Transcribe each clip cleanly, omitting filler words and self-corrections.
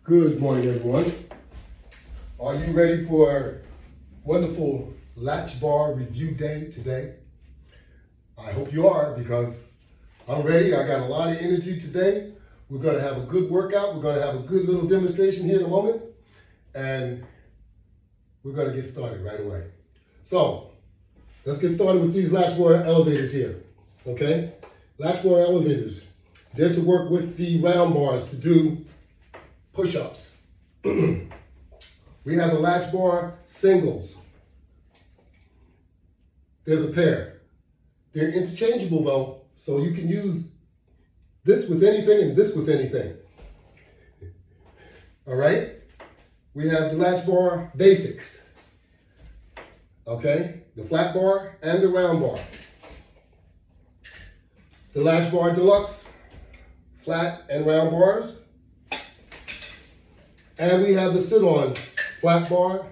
Good morning, everyone. Are you ready for a wonderful Latchbar review day today? I hope you are, because I'm ready. I got a lot of energy today. We're going to have a good workout. We're going to have a good little demonstration here in a moment, and we're going to get started right away. So let's get started with these Latchbar elevators here, okay? Latchbar elevators, they're to work with the round bars to do push-ups. We have the Latchbar singles. There's a pair. They're interchangeable though, so you can use this with anything and this with anything. All right? We have the Latchbar basics. Okay? The flat bar and the round bar. The Latchbar deluxe, flat and round bars. And we have the sit-on flat bar,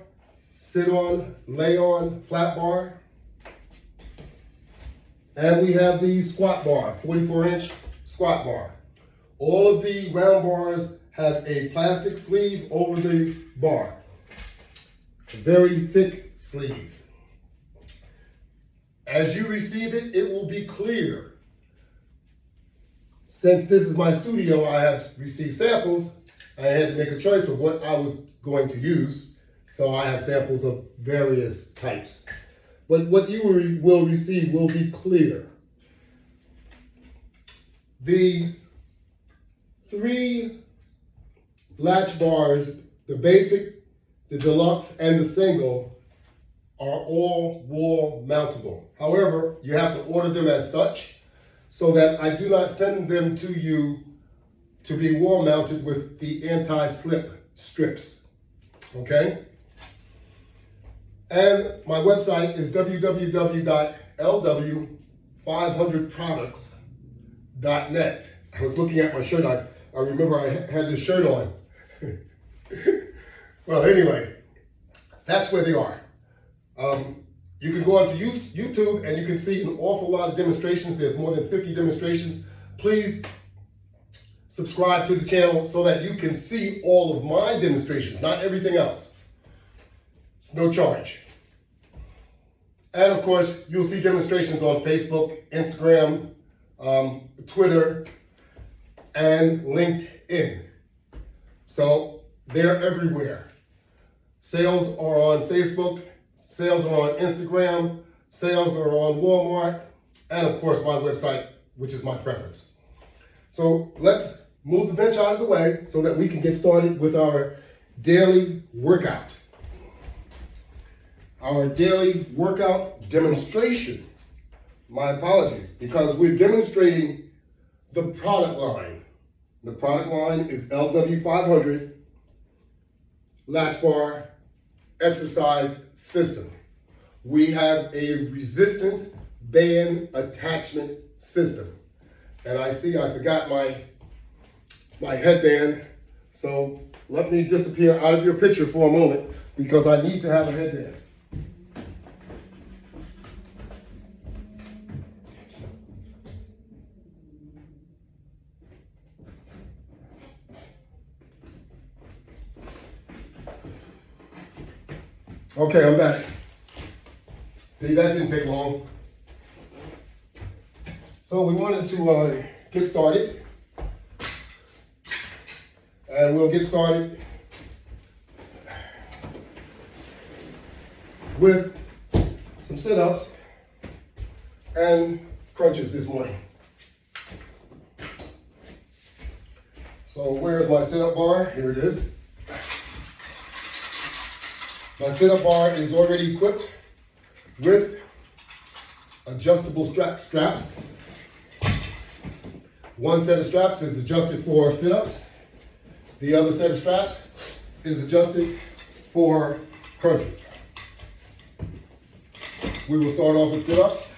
sit-on, lay-on flat bar. And we have the squat bar, 44-inch squat bar. All of the round bars have a plastic sleeve over the bar. A very thick sleeve. As you receive it, it will be clear. Since this is my studio, I have received samples. I had to make a choice of what I was going to use, so I have samples of various types. But what you will receive will be clear. The three latch bars, the basic, the deluxe, and the single, are all wall mountable. However, you have to order them as such, so that I do not send them to you to be wall mounted with the anti-slip strips, okay? And my website is www.lw500products.net. I was looking at my shirt. I remember I had this shirt on. Well, anyway, that's where they are. You can go onto YouTube and you can see an awful lot of demonstrations. There's more than 50 demonstrations. Please subscribe to the channel so that you can see all of my demonstrations, not everything else. It's no charge. And of course, you'll see demonstrations on Facebook, Instagram, Twitter, and LinkedIn. So they're everywhere. Sales are on Facebook, sales are on Instagram, sales are on Walmart, and of course my website, which is my preference. So let's move the bench out of the way so that we can get started with our daily workout. Our daily workout demonstration. My apologies, because we're demonstrating the product line. The product line is LW500 Latchbar Exercise System. We have a resistance band attachment system. And I see I forgot my headband, so let me disappear out of your picture for a moment because I need to have a headband. Okay, I'm back. See, that didn't take long. So we wanted to get started. And we'll get started with some sit-ups and crunches this morning. So where's my sit-up bar? Here it is. My sit-up bar is already equipped with adjustable straps. One set of straps is adjusted for sit-ups. The other set of straps is adjusted for crunches. We will start off with sit-ups.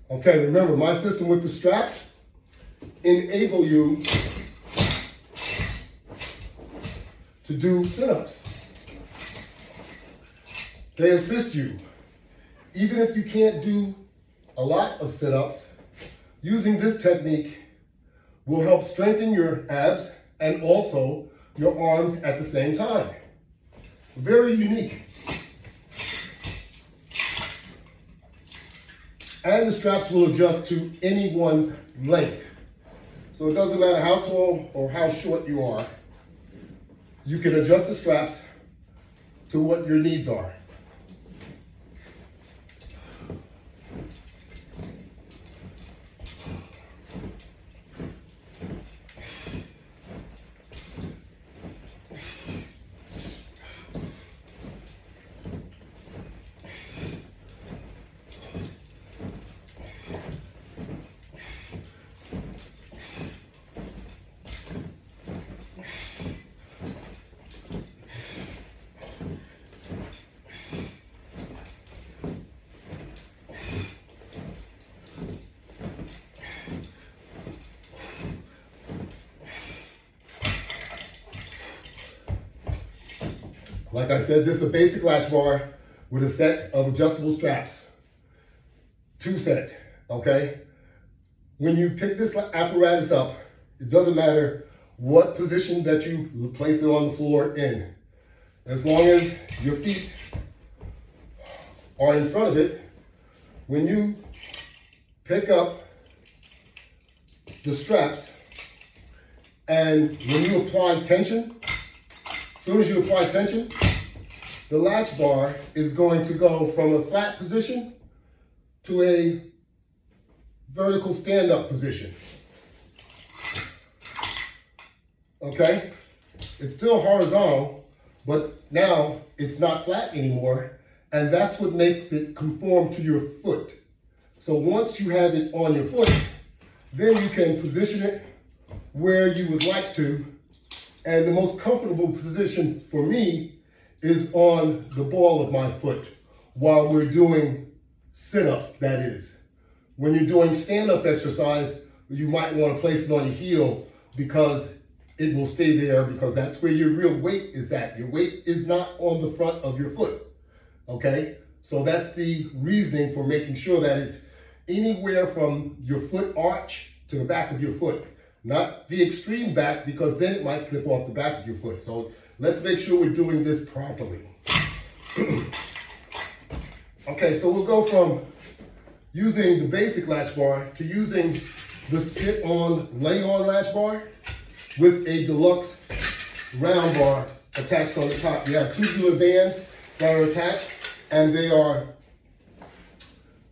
Okay, remember, my system with the straps enable you to do sit-ups. They assist you. Even if you can't do a lot of sit-ups, using this technique will help strengthen your abs and also your arms at the same time. Very unique. And the straps will adjust to anyone's length. So it doesn't matter how tall or how short you are. You can adjust the straps to what your needs are. Like I said, this is a basic latch bar with a set of adjustable straps. 2 set, okay? When you pick this apparatus up, it doesn't matter what position that you place it on the floor in. As long as your feet are in front of it, when you pick up the straps and when you apply tension, as soon as you apply tension, the latch bar is going to go from a flat position to a vertical stand-up position. Okay? It's still horizontal, but now it's not flat anymore, and that's what makes it conform to your foot. So once you have it on your foot, then you can position it where you would like to. And the most comfortable position for me is on the ball of my foot while we're doing sit-ups, that is. When you're doing stand-up exercise, you might want to place it on your heel because it will stay there, because that's where your real weight is at. Your weight is not on the front of your foot, okay? So that's the reasoning for making sure that it's anywhere from your foot arch to the back of your foot. Not the extreme back, because then it might slip off the back of your foot. So let's make sure we're doing this properly. Okay, so we'll go from using the basic latch bar to using the sit-on, lay-on latch bar with a deluxe round bar attached on the top. You have tubular bands that are attached, and they are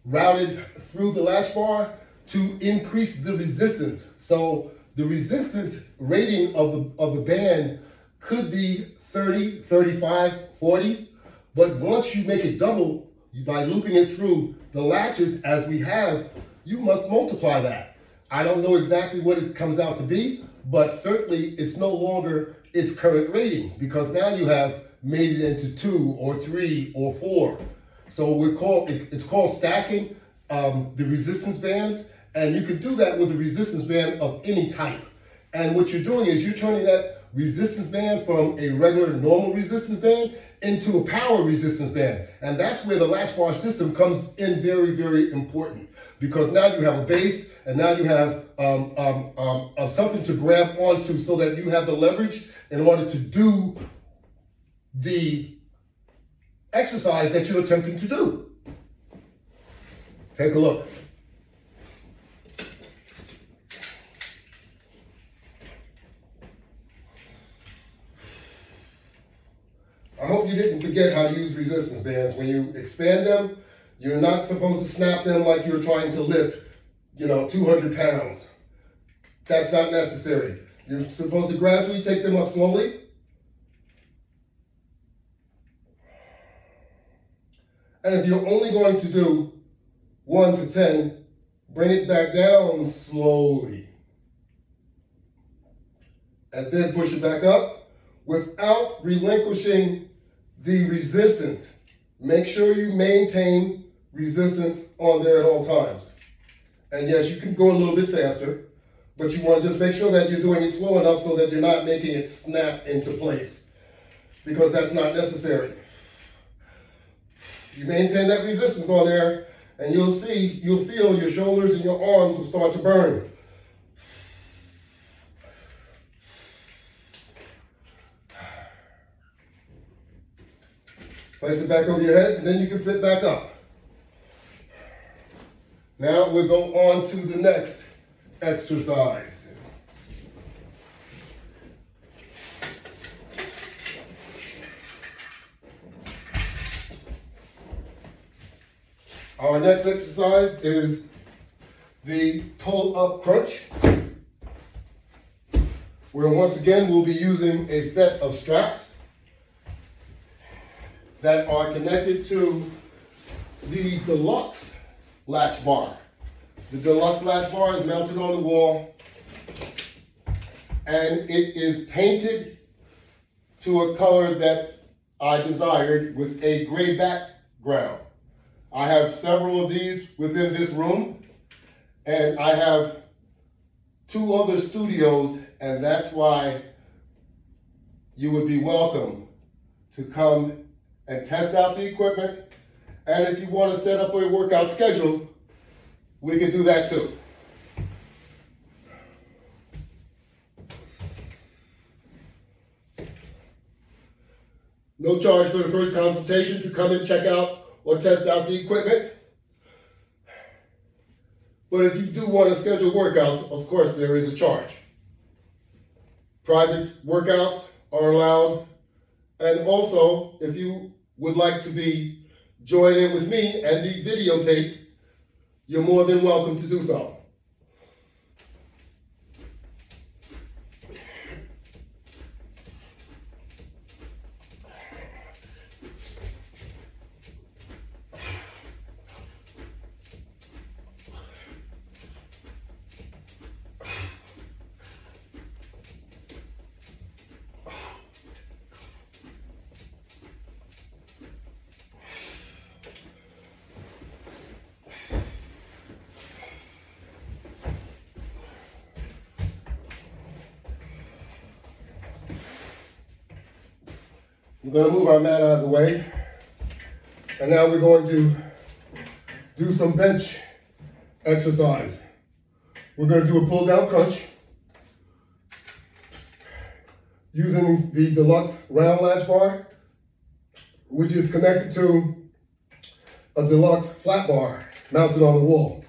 routed through the latch bar to increase the resistance. So the resistance rating of the band could be 30, 35, 40, but once you make it double, by looping it through the latches as we have, you must multiply that. I don't know exactly what it comes out to be, but certainly it's no longer its current rating, because now you have made it into 2 or 3 or 4. So it's called stacking the resistance bands. And you can do that with a resistance band of any type. And what you're doing is you're turning that resistance band from a regular normal resistance band into a power resistance band. And that's where the latch bar system comes in very, very important. Because now you have a base, and now you have something to grab onto so that you have the leverage in order to do the exercise that you're attempting to do. Take a look. I hope you didn't forget how to use resistance bands. When you expand them, you're not supposed to snap them like you're trying to lift, 200 pounds. That's not necessary. You're supposed to gradually take them up slowly. And if you're only going to do 1 to 10, bring it back down slowly. And then push it back up without relinquishing the resistance. Make sure you maintain resistance on there at all times. And yes, you can go a little bit faster, but you want to just make sure that you're doing it slow enough so that you're not making it snap into place, because that's not necessary. You maintain that resistance on there, and you'll feel your shoulders and your arms will start to burn. Place it back over your head, and then you can sit back up. Now we'll go on to the next exercise. Our next exercise is the pull-up crunch, where once again we'll be using a set of straps that are connected to the deluxe latch bar. The deluxe latch bar is mounted on the wall, and it is painted to a color that I desired with a gray background. I have several of these within this room, and I have 2 other studios, and that's why you would be welcome to come and test out the equipment. And if you want to set up a workout schedule, we can do that too. No charge for the first consultation to come and check out or test out the equipment. But if you do want to schedule workouts, of course there is a charge. Private workouts are allowed. And also, if you would like to join in with me and be videotaped, you're more than welcome to do so. We're going to move our mat out of the way. And now we're going to do some bench exercise. We're going to do a pull down crunch using the deluxe round latch bar, which is connected to a deluxe flat bar mounted on the wall.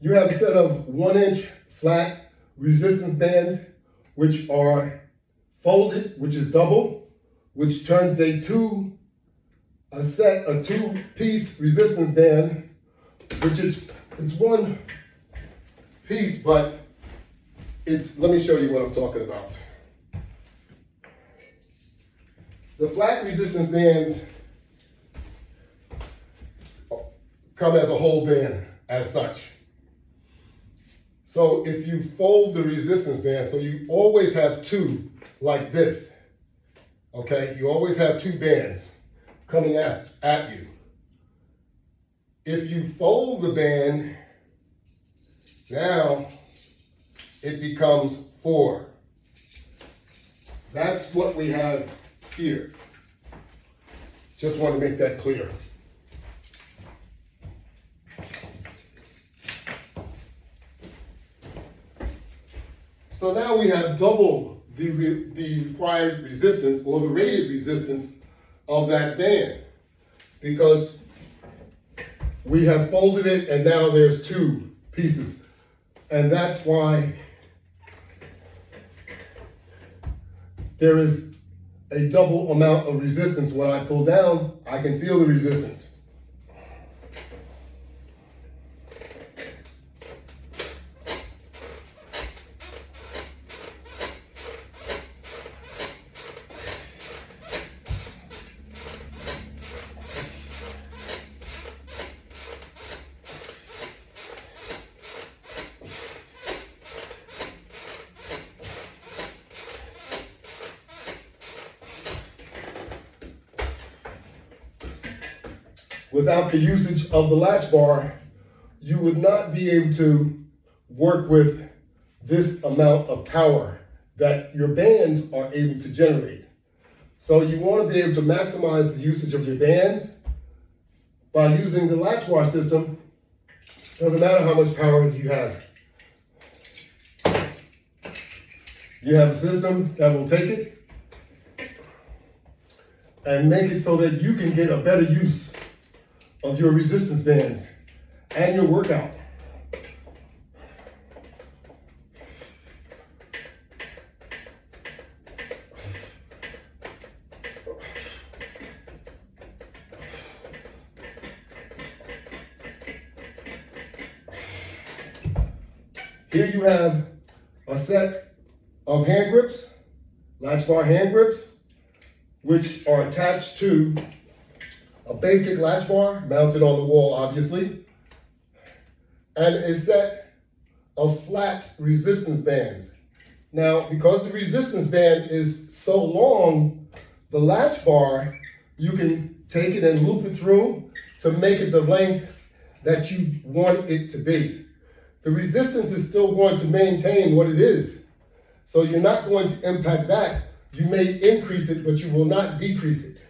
You have a set of 1-inch flat resistance bands, which are folded, which is double, which turns a two-piece resistance band, which it's one piece, but let me show you what I'm talking about. The flat resistance bands come as a whole band as such. So if you fold the resistance band, so you always have 2 like this, okay? You always have 2 bands coming at you. If you fold the band, now it becomes 4. That's what we have here. Just want to make that clear. So now we have double the required resistance, or the rated resistance of that band, because we have folded it and now there's 2 pieces. And that's why there is a double amount of resistance. When I pull down, I can feel the resistance. without the usage of the latch bar, you would not be able to work with this amount of power that your bands are able to generate. So you want to be able to maximize the usage of your bands by using the latch bar system. Doesn't matter how much power you have. You have a system that will take it and make it so that you can get a better use of your resistance bands and your workout. Here you have a set of hand grips, latch bar hand grips, which are attached to a basic latch bar mounted on the wall, obviously, and a set of flat resistance bands. Now, because the resistance band is so long, the latch bar, you can take it and loop it through to make it the length that you want it to be. The resistance is still going to maintain what it is. So you're not going to impact that. You may increase it, but you will not decrease it.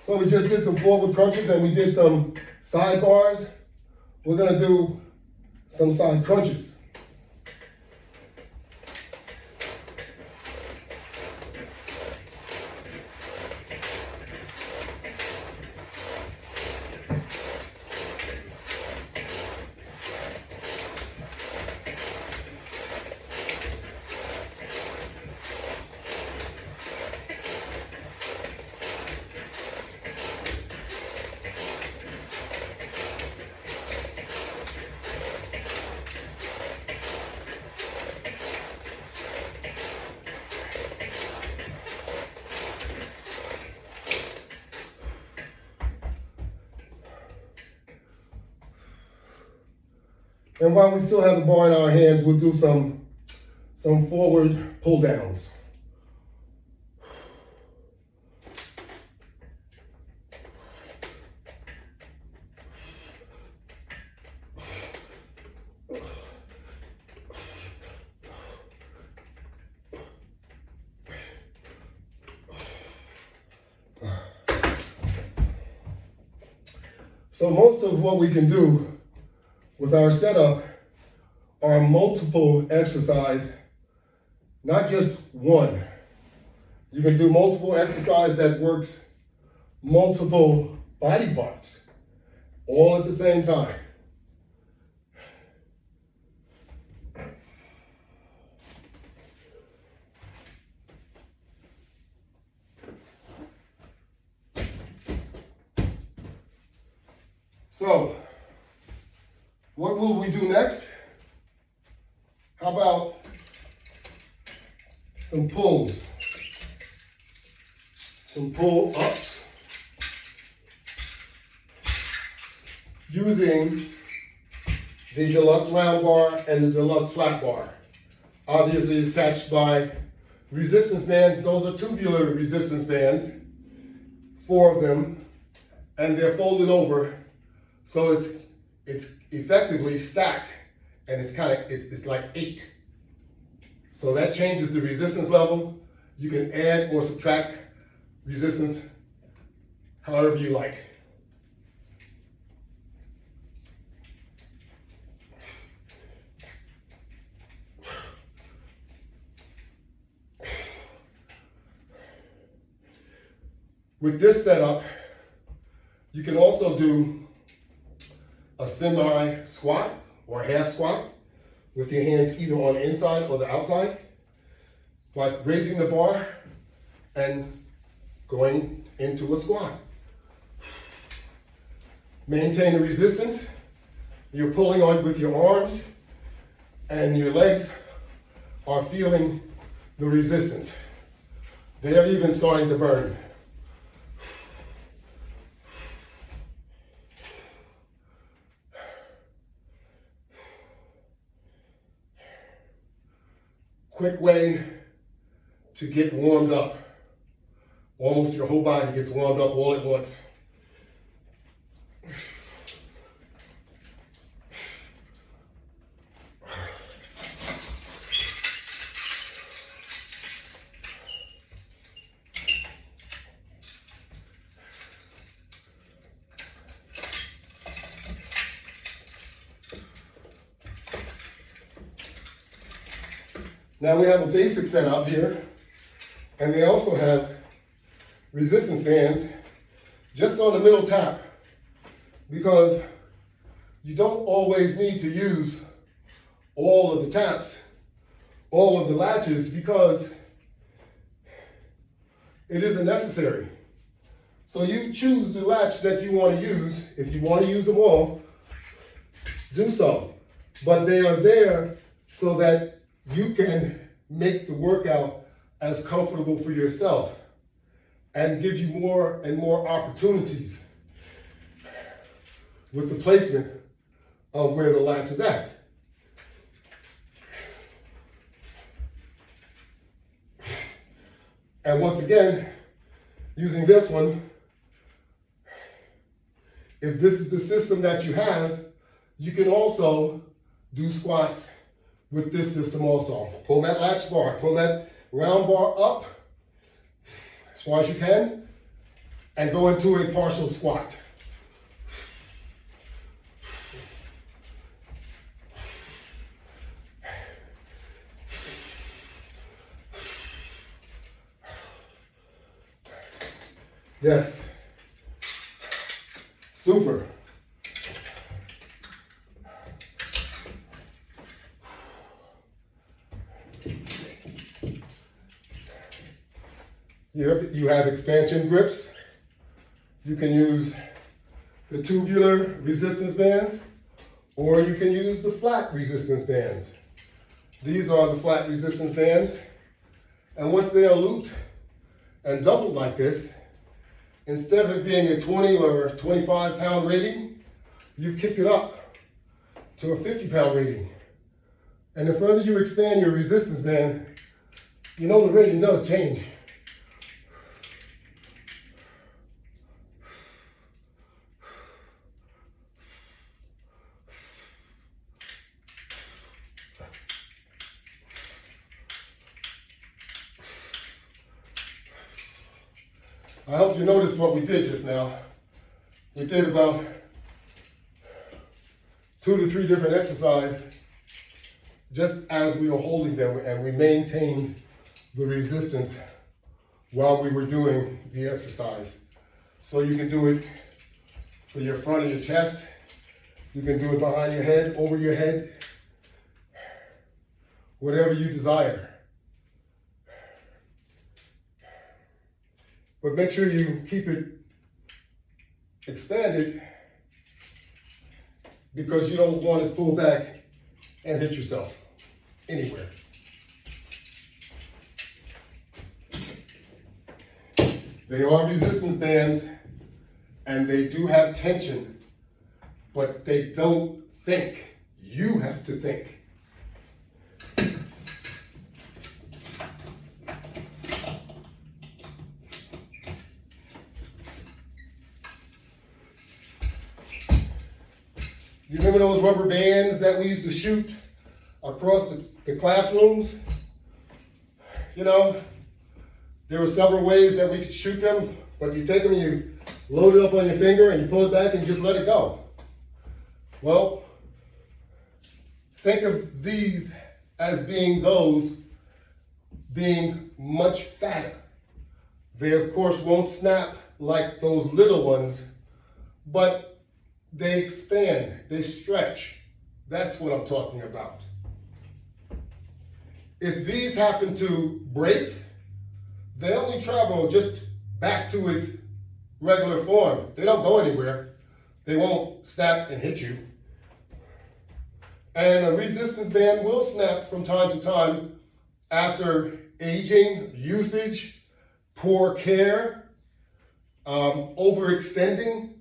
So we just did some forward crunches and we did some side bars. We're gonna do some side crunches. And while we still have the bar in our hands, we'll do some forward pull downs. So most of what we can do with our setup are multiple exercise, not just one. You can do multiple exercise that works multiple body parts, all at the same time. So, what will we do next? How about some pulls? Some pull ups using the deluxe round bar and the deluxe flat bar. Obviously attached by resistance bands. Those are tubular resistance bands, 4 of them, and they're folded over, so it's effectively stacked, and it's like 8. So that changes the resistance level. You can add or subtract resistance however you like. With this setup, you can also do a semi squat or half squat with your hands either on the inside or the outside, like raising the bar and going into a squat. Maintain the resistance. You're pulling on with your arms and your legs are feeling the resistance. They are even starting to burn. quick way to get warmed up. Almost your whole body gets warmed up all at once. Now we have a basic setup here, and they also have resistance bands just on the middle tap, because you don't always need to use all of the taps, all of the latches, because it isn't necessary. So you choose the latch that you want to use. If you want to use them all, do so. But they are there so that you can make the workout as comfortable for yourself and give you more and more opportunities with the placement of where the latch is at. And once again, using this one, if this is the system that you have, you can also do squats with this system also. Pull that latch bar, pull that round bar up as far as you can, and go into a partial squat. Yes. Super. You have expansion grips. You can use the tubular resistance bands, or you can use the flat resistance bands. These are the flat resistance bands. And once they are looped and doubled like this, instead of it being a 20 or 25 pound rating, you kick it up to a 50 pound rating. And the further you expand your resistance band, you know the rating does change. I hope you noticed what we did just now. We did about 2 to 3 different exercises just as we were holding them, and we maintained the resistance while we were doing the exercise. So you can do it for your front of your chest. You can do it behind your head, over your head, whatever you desire. But make sure you keep it expanded, because you don't want to pull back and hit yourself anywhere. They are resistance bands and they do have tension, but they don't think. You have to think. You remember those rubber bands that we used to shoot across the classrooms? You know, there were several ways that we could shoot them, but you take them and you load it up on your finger and you pull it back and just let it go. Well, think of these as being much fatter. They, of course, won't snap like those little ones, but they expand, they stretch. That's what I'm talking about. If these happen to break, they only travel just back to its regular form. They don't go anywhere. They won't snap and hit you. And a resistance band will snap from time to time after aging, usage, poor care, overextending.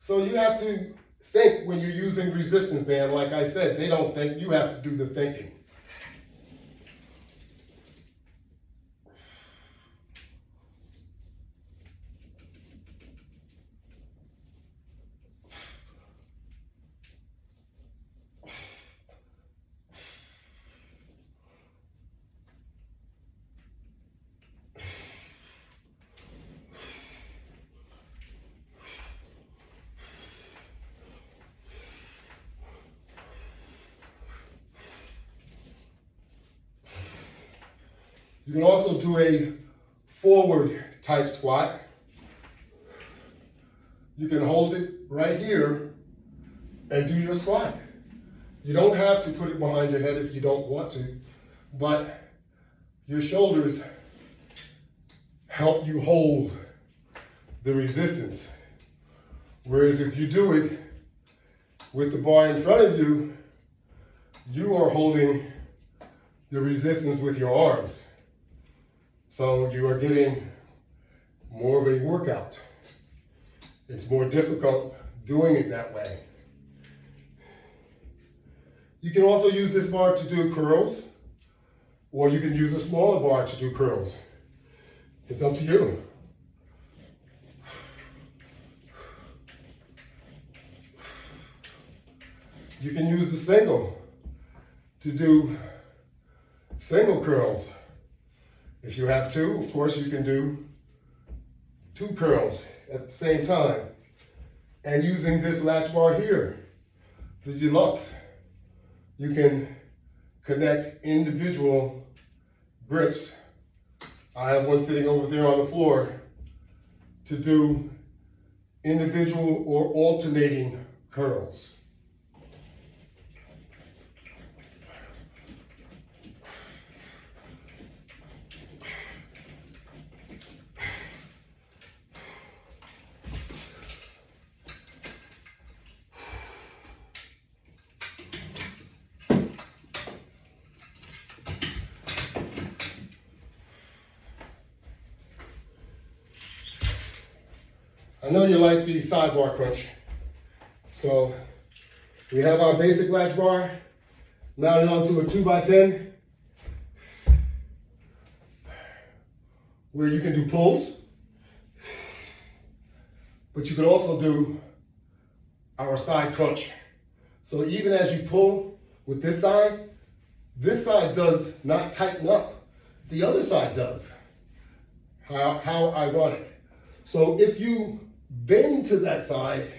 So you have to think when you're using resistance band. Like I said, they don't think, you have to do the thinking. You can also do a forward type squat. You can hold it right here and do your squat. You don't have to put it behind your head if you don't want to, but your shoulders help you hold the resistance. Whereas if you do it with the bar in front of you, you are holding the resistance with your arms. So you are getting more of a workout. It's more difficult doing it that way. You can also use this bar to do curls, or you can use a smaller bar to do curls. It's up to you. You can use the single to do single curls. If you have two, of course, you can do two curls at the same time. And using this latch bar here, the deluxe, you can connect individual grips. I have one sitting over there on the floor to do individual or alternating curls. I know you like the sidebar crunch. So we have our basic latch bar mounted onto a 2x10 where you can do pulls, but you can also do our side crunch. So even as you pull with this side does not tighten up. The other side does. How ironic. So if you bend to that side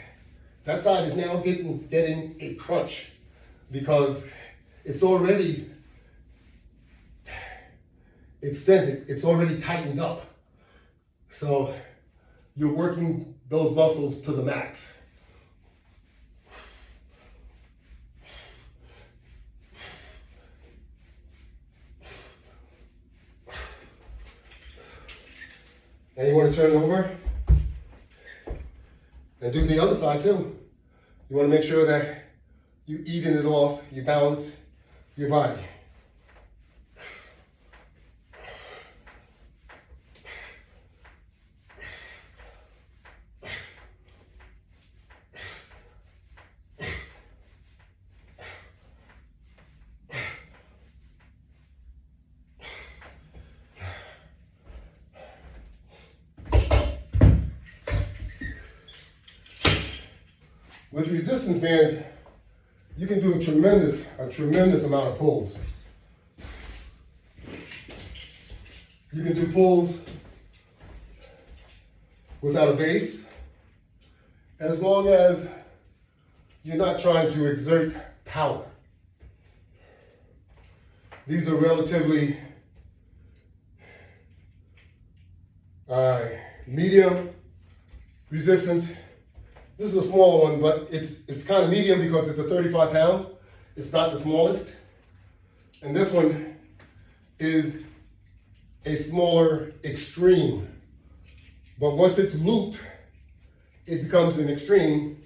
is now getting a crunch because it's already extended, it's already tightened up. So you're working those muscles to the max. And you want to turn it over and do the other side too. You want to make sure that you even it off, you balance your body. With resistance bands, you can do a tremendous amount of pulls. You can do pulls without a base, as long as you're not trying to exert power. These are relatively medium resistance. This is a smaller one, but it's kind of medium because it's a 35 pound. It's not the smallest. And this one is a smaller extreme. But once it's looped, it becomes an extreme,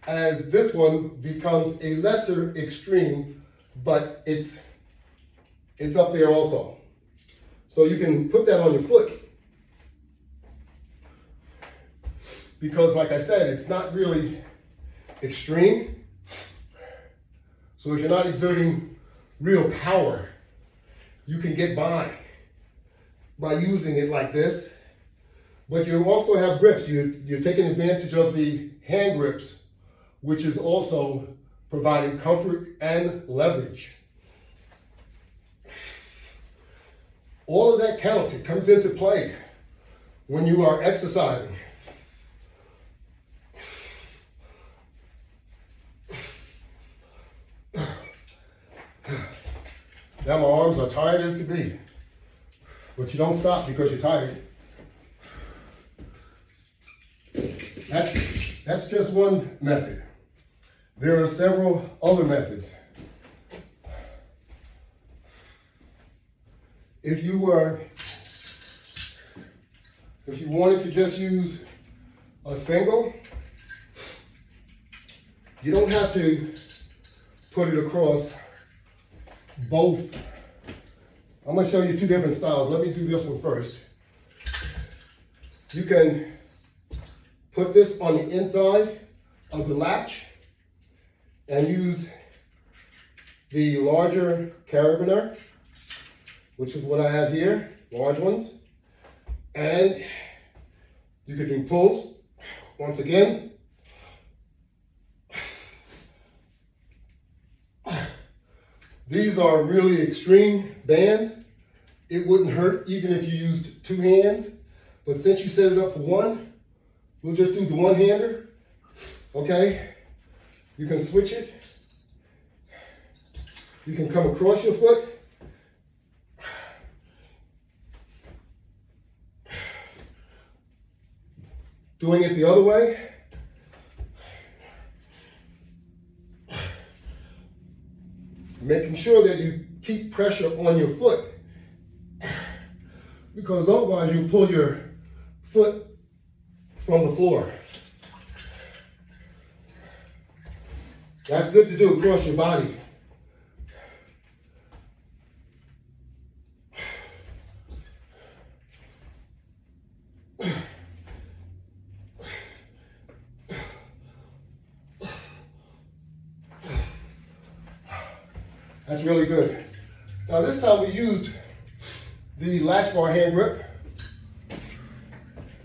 as this one becomes a lesser extreme, but it's up there also. So you can put that on your foot. Because like I said, it's not really extreme. So if you're not exerting real power, you can get by using it like this. But you also have grips. You're taking advantage of the hand grips, which is also providing comfort and leverage. All of that counts. It comes into play when you are exercising. Now my arms are tired as could be. but you don't stop because you're tired. That's just one method. There are several other methods. If you wanted to just use a single, you don't have to put it across both. I'm going to show you two different styles. Let me do this one first. You can put this on the inside of the latch and use the larger carabiner, which is what I have here, large ones. And you could do pulls. Once again, these are really extreme bands. It wouldn't hurt even if you used two hands, but since you set it up for one, we'll just do the one-hander, okay? You can switch it. You can come across your foot. Doing it the other way. Making sure that you keep pressure on your foot, because otherwise you pull your foot from the floor. That's good to do across your body. That's really good. Now this time we used the Latchbar hand grip,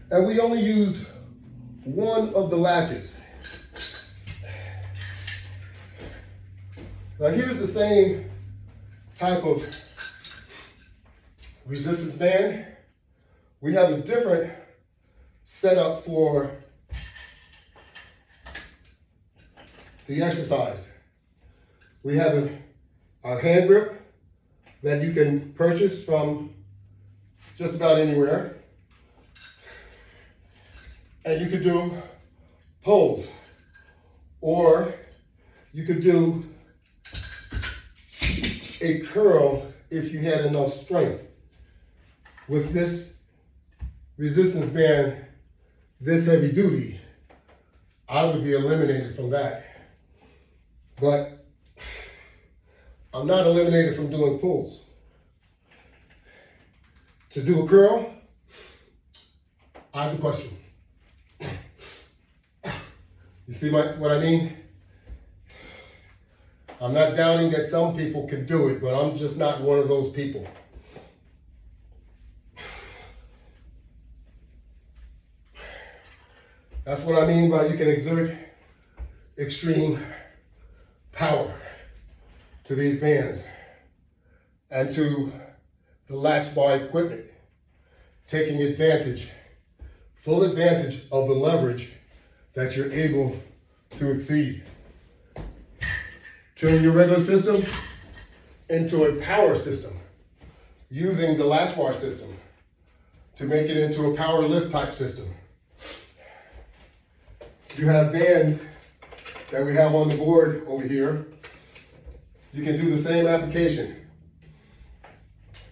and we only used one of the latches. Now here's the same type of resistance band. We have a different setup for the exercise. We have a hand grip that you can purchase from just about anywhere. And you could do pulls, or you could do a curl if you had enough strength. With this resistance band, this heavy duty, I would be eliminated from that. But I'm not eliminated from doing pulls. To do a curl, I have a question. You see what I mean? I'm not doubting that some people can do it, but I'm just not one of those people. That's what I mean by you can exert extreme power to these bands and to the Latchbar equipment, taking advantage, full advantage of the leverage that you're able to exceed. Turn your regular system into a power system using the Latchbar system to make it into a power lift type system. You have bands that we have on the board over here. You can do the same application.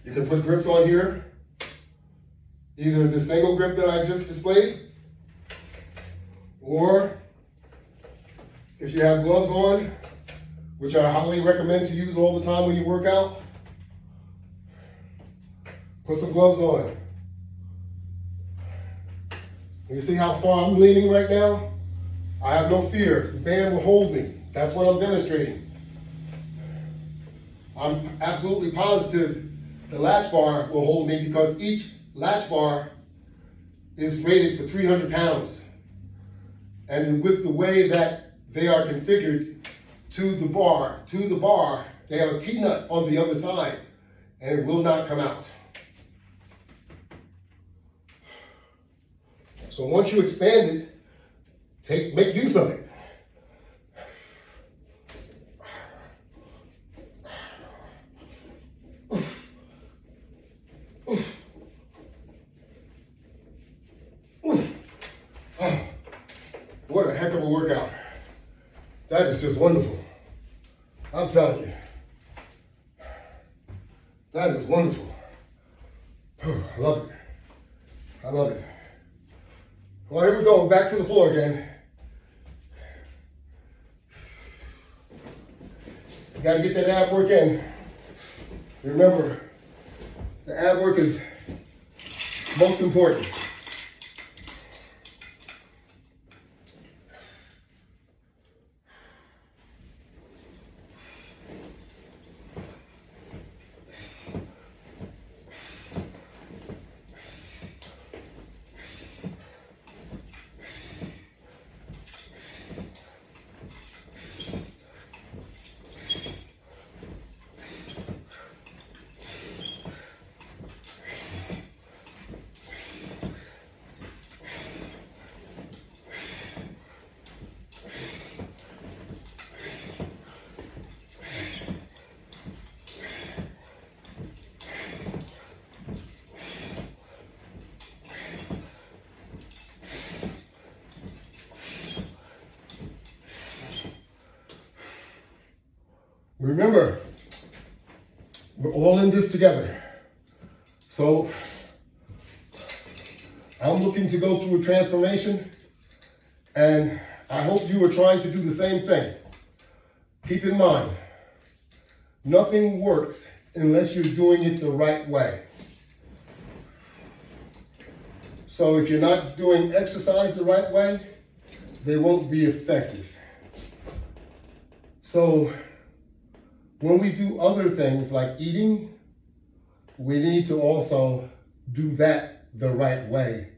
You can put grips on here, either the single grip that I just displayed, or if you have gloves on, which I highly recommend to use all the time when you work out, put some gloves on. You see how far I'm leaning right now? I have no fear. The band will hold me. That's what I'm demonstrating. I'm absolutely positive the Latchbar will hold me because each Latchbar is rated for 300 pounds. And with the way that they are configured to the bar, they have a T-nut on the other side, and it will not come out. So once you expand it, make use of it. workout. That is just wonderful. I'm telling you. That is wonderful. I love it. I love it. Well, here we go. Back to the floor again. You gotta get that ab work in. Remember, the ab work is most important. Remember, we're all in this together. So I'm looking to go through a transformation, and I hope you are trying to do the same thing. Keep in mind, nothing works unless you're doing it the right way. So if you're not doing exercise the right way, they won't be effective. So when we do other things like eating, we need to also do that the right way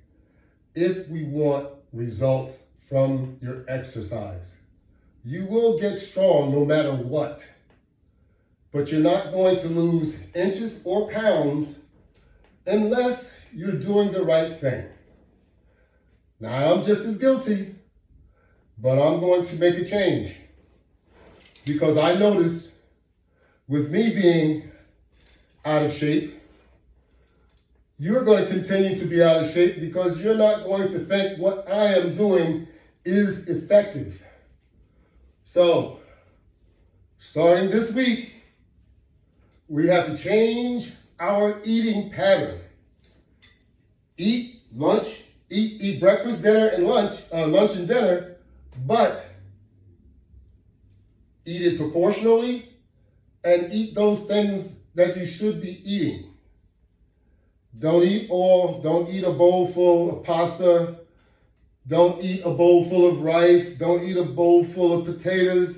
if we want results from your exercise. You will get strong no matter what, but you're not going to lose inches or pounds unless you're doing the right thing. Now, I'm just as guilty, but I'm going to make a change because I noticed with me being out of shape, you're going to continue to be out of shape because you're not going to think what I am doing is effective. So, starting this week, we have to change our eating pattern. Eat breakfast, dinner, and lunch and dinner, but eat it proportionally and eat those things that you should be eating. Don't eat a bowl full of pasta. Don't eat a bowl full of rice. Don't eat a bowl full of potatoes.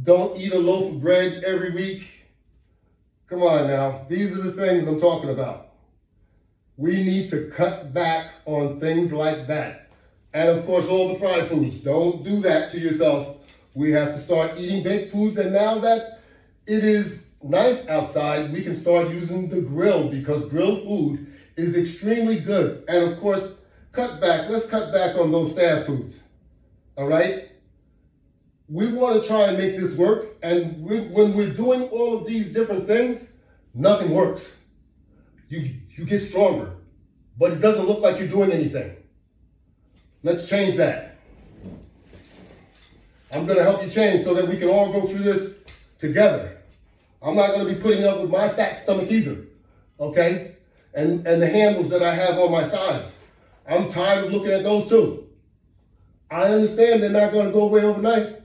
Don't eat a loaf of bread every week. Come on now, these are the things I'm talking about. We need to cut back on things like that. And of course, all the fried foods. Don't do that to yourself. We have to start eating baked foods, and now that it is nice outside, we can start using the grill because grilled food is extremely good. And of course, let's cut back on those fast foods, all right? We want to try and make this work, and when we're doing all of these different things, nothing works. You get stronger, but it doesn't look like you're doing anything. Let's change that. I'm going to help you change so that we can all go through this together. I'm not going to be putting up with my fat stomach either, okay? And the handles that I have on my sides. I'm tired of looking at those too. I understand they're not going to go away overnight.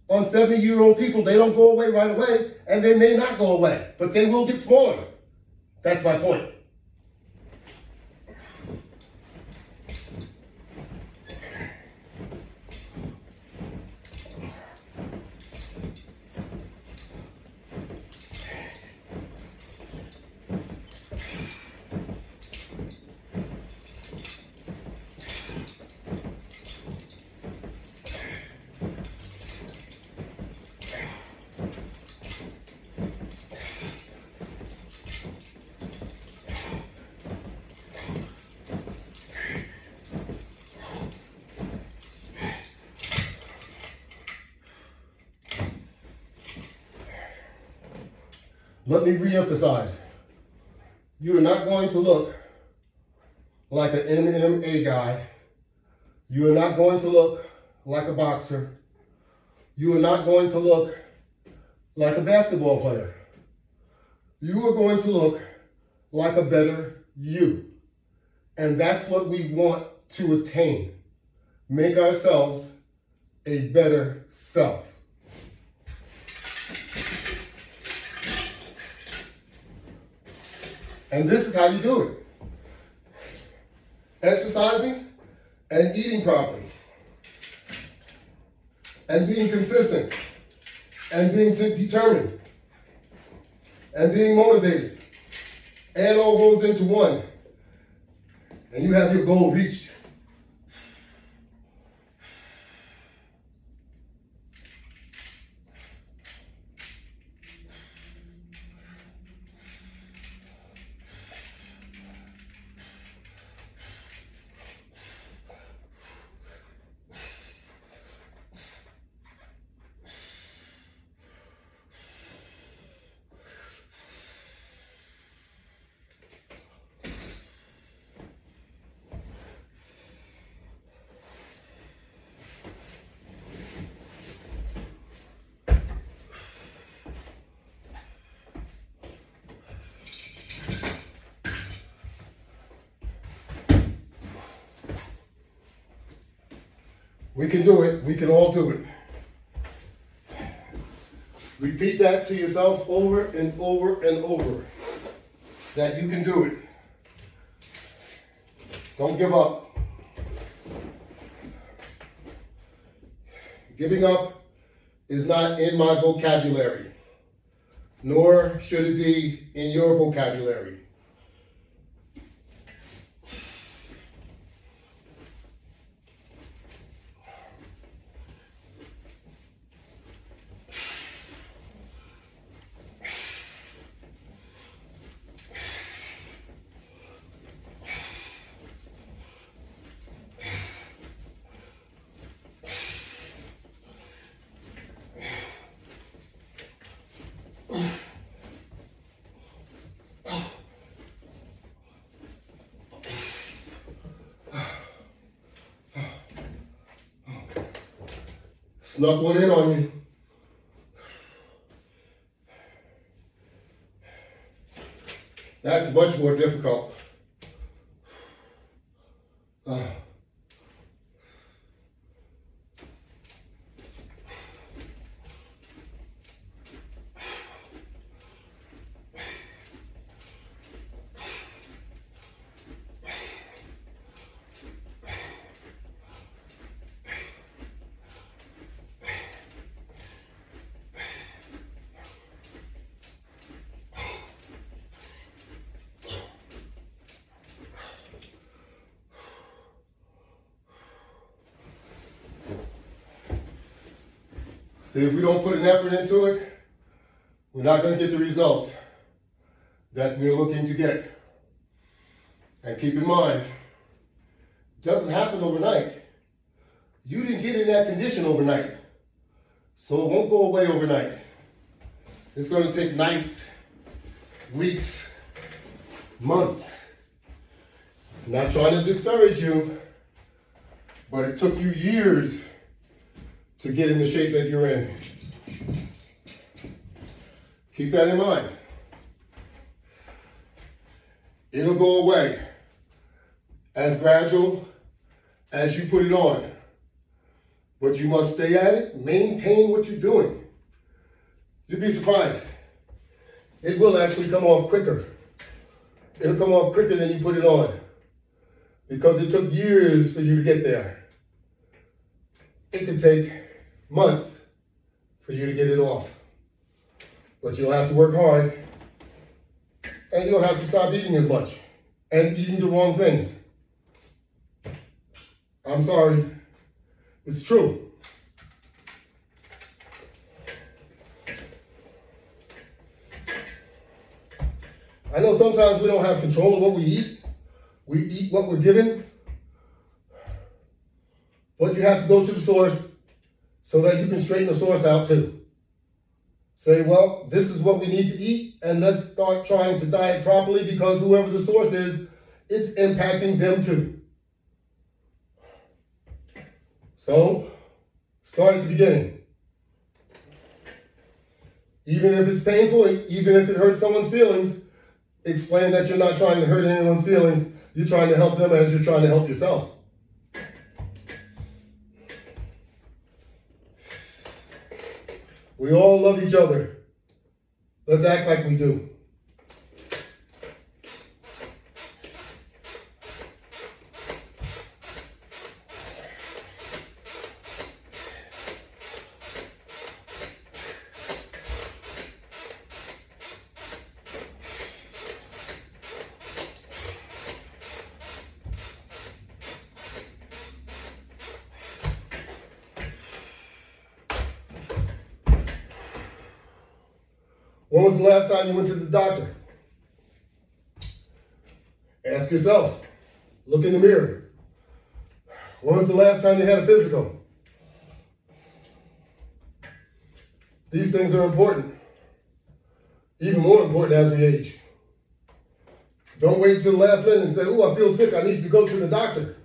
On 70-year-old people, they don't go away right away, and they may not go away, but they will get smaller. That's my point. Let me reemphasize, you are not going to look like an MMA guy You are not going to look like a boxer. You are not going to look like a basketball player. You are going to look like a better you. And that's what we want to attain. Make ourselves a better self. And this is how you do it. Exercising and eating properly. And being consistent. And being determined. And being motivated. Add all those into one. And you have your goal reached. We can do it. We can all do it. Repeat that to yourself over and over and over. That you can do it. Don't give up. Giving up is not in my vocabulary, nor should it be in your vocabulary. Snuck one in on you. That's much more difficult. See, if we don't put an effort into it, we're not going to get the results that we're looking to get. And keep in mind, it doesn't happen overnight. You didn't get in that condition overnight. So it won't go away overnight. It's going to take nights, weeks, months. I'm not trying to discourage you, but it took you years to get in the shape that you're in. Keep that in mind. It'll go away as gradual as you put it on. But you must stay at it, maintain what you're doing. You'd be surprised. It will actually come off quicker. It'll come off quicker than you put it on. Because it took years for you to get there. It could take months for you to get it off. But you'll have to work hard, and you'll have to stop eating as much and eating the wrong things. I'm sorry, it's true. I know sometimes we don't have control of what we eat. We eat what we're given. But you have to go to the source so that you can straighten the source out too. Say, well, this is what we need to eat, and let's start trying to diet properly because whoever the source is, it's impacting them too. So, start at the beginning. Even if it's painful, even if it hurts someone's feelings, explain that you're not trying to hurt anyone's feelings. You're trying to help them as you're trying to help yourself. We all love each other. Let's act like we do. When was the last time you went to the doctor? Ask yourself. Look in the mirror. When was the last time you had a physical? These things are important. Even more important as we age. Don't wait till the last minute and say, "Oh, I feel sick, I need to go to the doctor."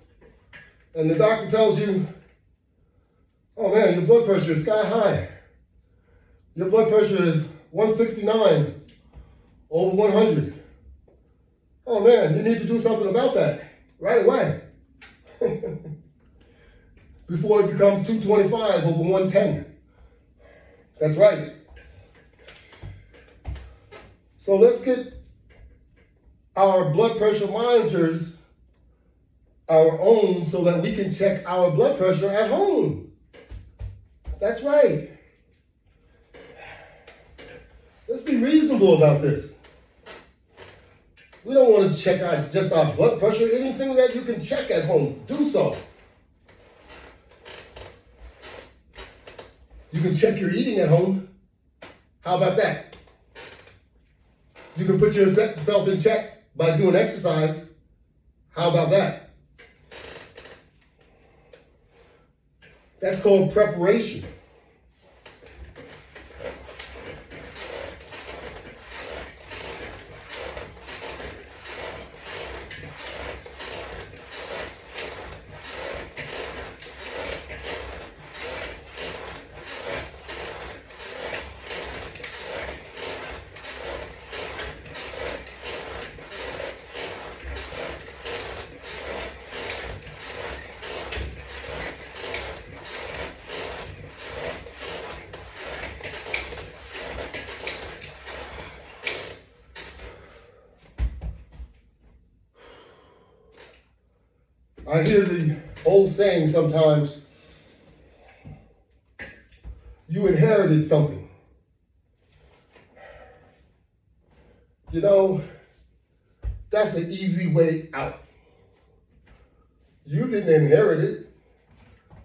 And the doctor tells you, "Oh man, your blood pressure is sky high. Your blood pressure is 169 over 100. Oh man, you need to do something about that right away." Before it becomes 225 over 110. That's right. So let's get our blood pressure monitors our own so that we can check our blood pressure at home. That's right. Let's be reasonable about this. We don't want to check just our blood pressure. Anything that you can check at home, do so. You can check your eating at home. How about that? You can put yourself in check by doing exercise. How about that? That's called preparation. I hear the old saying sometimes, you inherited something. You know, that's an easy way out. You didn't inherit it.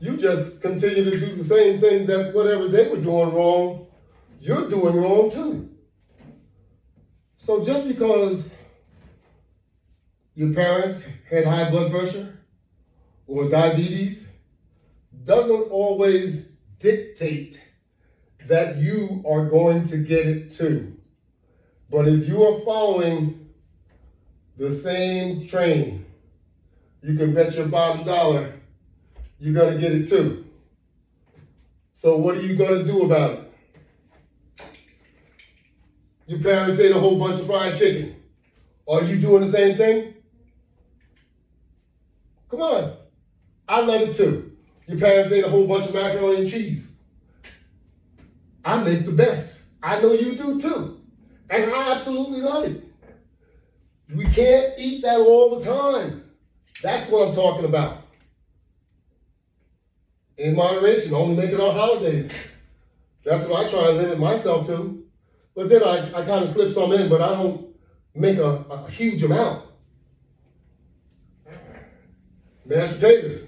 You just continue to do the same thing that whatever they were doing wrong, you're doing wrong too. So just because your parents had high blood pressure or diabetes doesn't always dictate that you are going to get it too. But if you are following the same train, you can bet your bottom dollar you're going to get it too. So what are you going to do about it? Your parents ate a whole bunch of fried chicken. Are you doing the same thing? Come on. I love it too. Your parents ate a whole bunch of macaroni and cheese. I make the best. I know you do too. And I absolutely love it. We can't eat that all the time. That's what I'm talking about. In moderation, only make it on holidays. That's what I try and limit myself to. But then I kind of slip some in, but I don't make a huge amount. Mashed potatoes.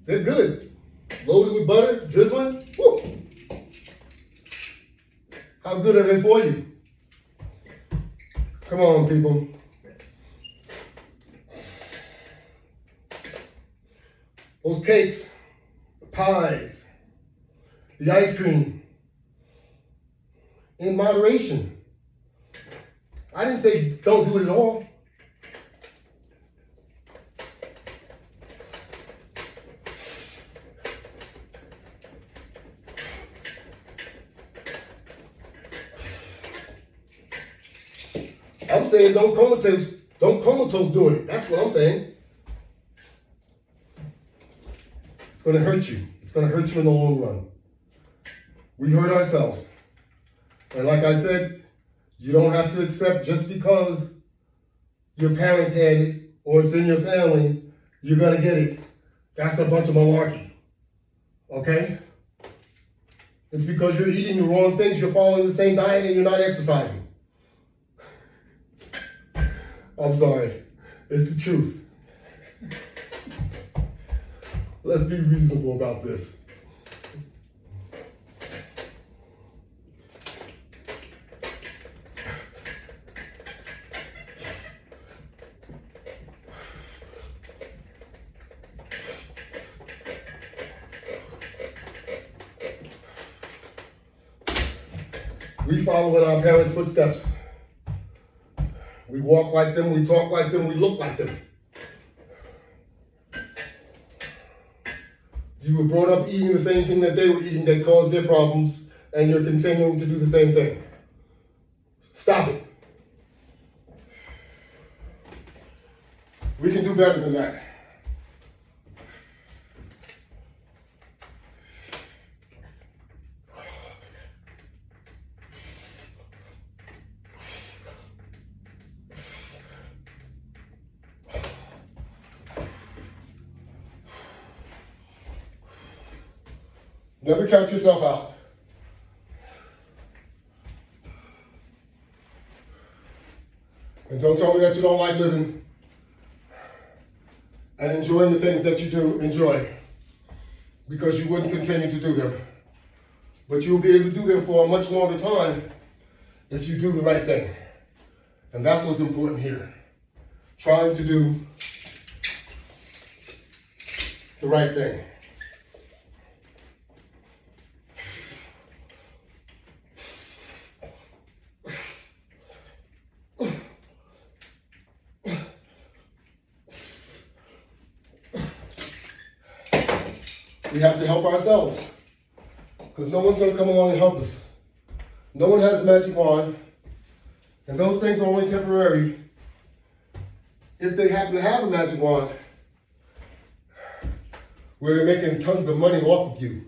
They're good. Loaded with butter, drizzling. Woo. How good are they for you? Come on, people. Those cakes, the pies, the ice cream, in moderation. I didn't say don't do it at all. I'm saying don't comatose doing it. That's what I'm saying. It's going to hurt you. It's going to hurt you in the long run. We hurt ourselves. And like I said, you don't have to accept just because your parents had it or it's in your family, you're going to get it. That's a bunch of malarkey. Okay? It's because you're eating the wrong things, you're following the same diet, and you're not exercising. I'm sorry. It's the truth. Let's be reasonable about this. We follow in our parents' footsteps. We walk like them, we talk like them, we look like them. You were brought up eating the same thing that they were eating that caused their problems, and you're continuing to do the same thing. Stop it. We can do better than that. Never count yourself out. And don't tell me that you don't like living and enjoying the things that you do enjoy, because you wouldn't continue to do them. But you'll be able to do them for a much longer time if you do the right thing. And that's what's important here. Trying to do the right thing. We have to help ourselves, because no one's going to come along and help us. No one has a magic wand, and those things are only temporary. If they happen to have a magic wand, where they're making tons of money off of you,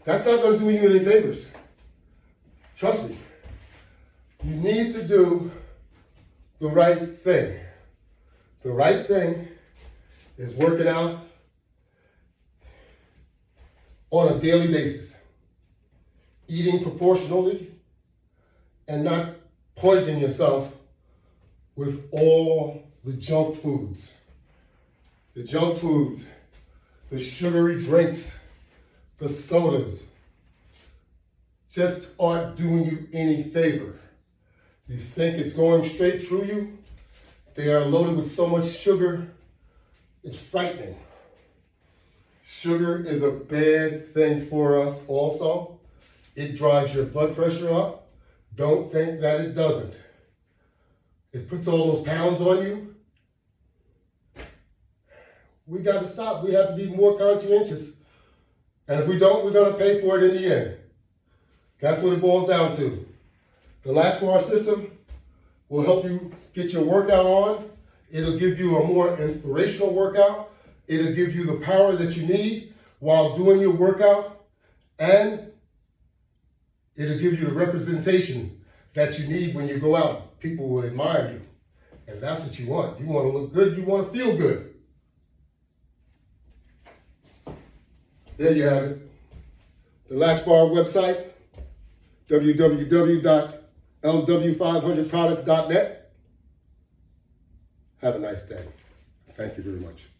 that's not going to do you any favors. Trust me. You need to do the right thing. The right thing is working out on a daily basis, eating proportionally, and not poisoning yourself with all the junk foods. The junk foods, the sugary drinks, the sodas, just aren't doing you any favor. You think it's going straight through you? They are loaded with so much sugar, it's frightening. Sugar is a bad thing for us also. It drives your blood pressure up. Don't think that it doesn't. It puts all those pounds on you. We got to stop. We have to be more conscientious. And if we don't, we're going to pay for it in the end. That's what it boils down to. The Latchbar system will help you get your workout on. It'll give you a more inspirational workout. It'll give you the power that you need while doing your workout. And it'll give you the representation that you need when you go out. People will admire you. And that's what you want. You want to look good. You want to feel good. There you have it. The Latchbar website, www.lw500products.net. Have a nice day. Thank you very much.